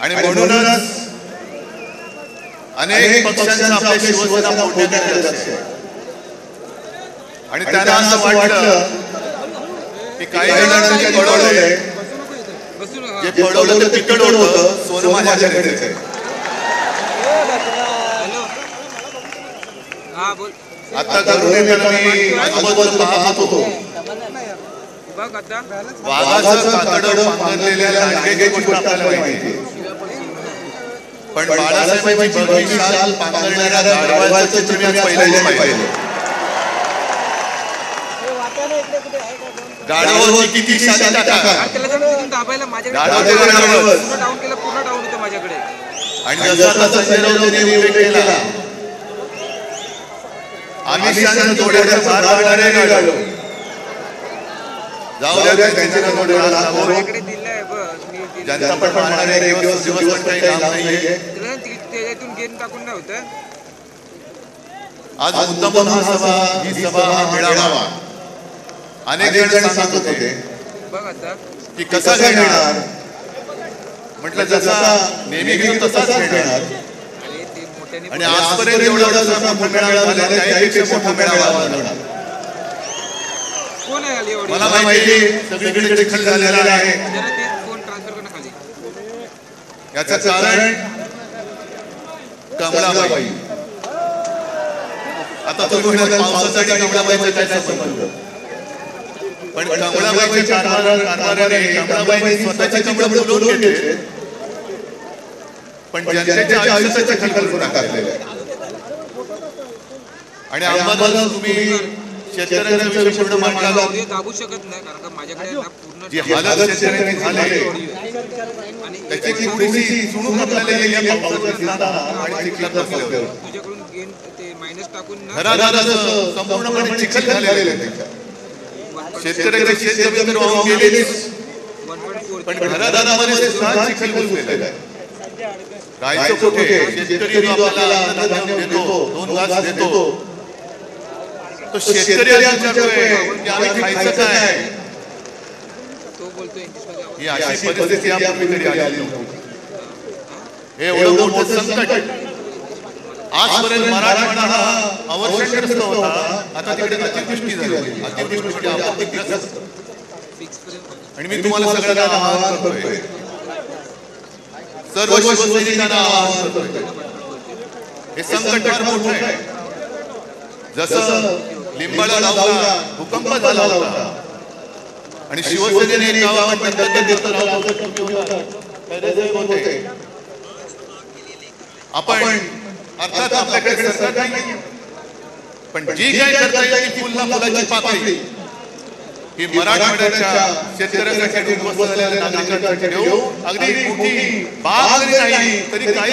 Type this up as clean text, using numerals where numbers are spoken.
आणि म्हणूनच अनेक पक्षांचा आपल्या शिवसेना फोडण्यात असते आणि त्यांना असं वाटलं की काही जणांनी पळवलंय, जे पळवलं ते तिकीट होतं, सोनं माझ्याकडेच आहे. आता करून मी आजूबाजूला पाहत होतो, वाघाचं कातडं पांघरलेल्या लांडग्याची गोष्ट आपल्याला माहिती आहे, पण बाळासाहेबांची भगवी शाल पांघरणाऱ्या गाढवाचं चित्र मी पहिल्यांदा पाहिलं. गाढवाची किती शाली टाका, आणि जसा संजयरावने उल्लेख केला, आमिषानं जोड्याच्या फार मारणारे गाढव, जाऊ द्या त्यांचे जनता पण मारणारे दिवस काही लांब नाहीये. आज मुद्दाम ही सभा हा मेळावा अनेक जण सांगत होते की कसा घेणार, म्हटलं जसा नेहमी घेतो तसाच घेणार, आणि आजपर्यंत एवढा मोठा मेळावा झाला त्यापेक्षा मोठा मेळावा होणार. मला माहिती सगळीकडे चिखल झालेला आहे, याचं कारण कमळाबाई. आता तुम्ही म्हणाल पावसासाठी कमळाबाईचा काय संबंध, पण कमळाबाईच्या कारभाराने कमळाबाईंनी स्वतःचे कमळ बोलवून घेतले, पण जनतेच्या आयुष्याच्या कल्पना काढलेल्या आहे. आणि आम्हाला तुम्ही शेतकऱ्यांचा विषय पूर्ण मांडला दाबू शकत नाही, कारण का माझ्याकडे पूर्ण जी हालत शेतकऱ्यांनी झाली त्याची थोडीशी चुणूक आपल्याला गेली आणि चिखलात बसल्यावर तुझ्याकडून गेन ते मायनस टाकून घरादाराचं संपूर्णपणे चिखल झालेलं आहे. त्याच्या शेतकऱ्याची शेत जमीन वाहून गेलेलीच, पण घरादारामध्ये सुद्धा चिखल घुसलेला आहे. राहायचं कुठे, शेतकरी जो आपल्याला अन्नधान्य देतो, 2 घास देतो, तो शेतकरी विचारतोय की आम्ही खायचं काय. तो बोलतोय ही अशी परिस्थिती आपल्याकडे आली नव्हती. हे एवढं मोठं संकट आजपर्यंत मराठवाडा हा अवर्षणग्रस्त होता, आता तिकडे अतिवृष्टी झाली, अतिवृष्टी आपत्तीग्रस्त. आणि मी तुम्हाला सगळ्यांना आवाहन करतोय, सर्व शिवसैनिकांना आवाहन करतोय, हे संकट फार मोठं आहे. जसं लिंबाळा लावला, भूकंप झाला होता, आणि शिवसेनेने गावात आपण अर्थात आपल्याकडे सरकार नाही, पण जी काय करता येईल ती फुलाची पाकळी ही मराठवाड्याच्या शेतकऱ्यांसाठी, नागरिकांसाठी ठेवू. अगदी मोठी बाग नाही तरी काही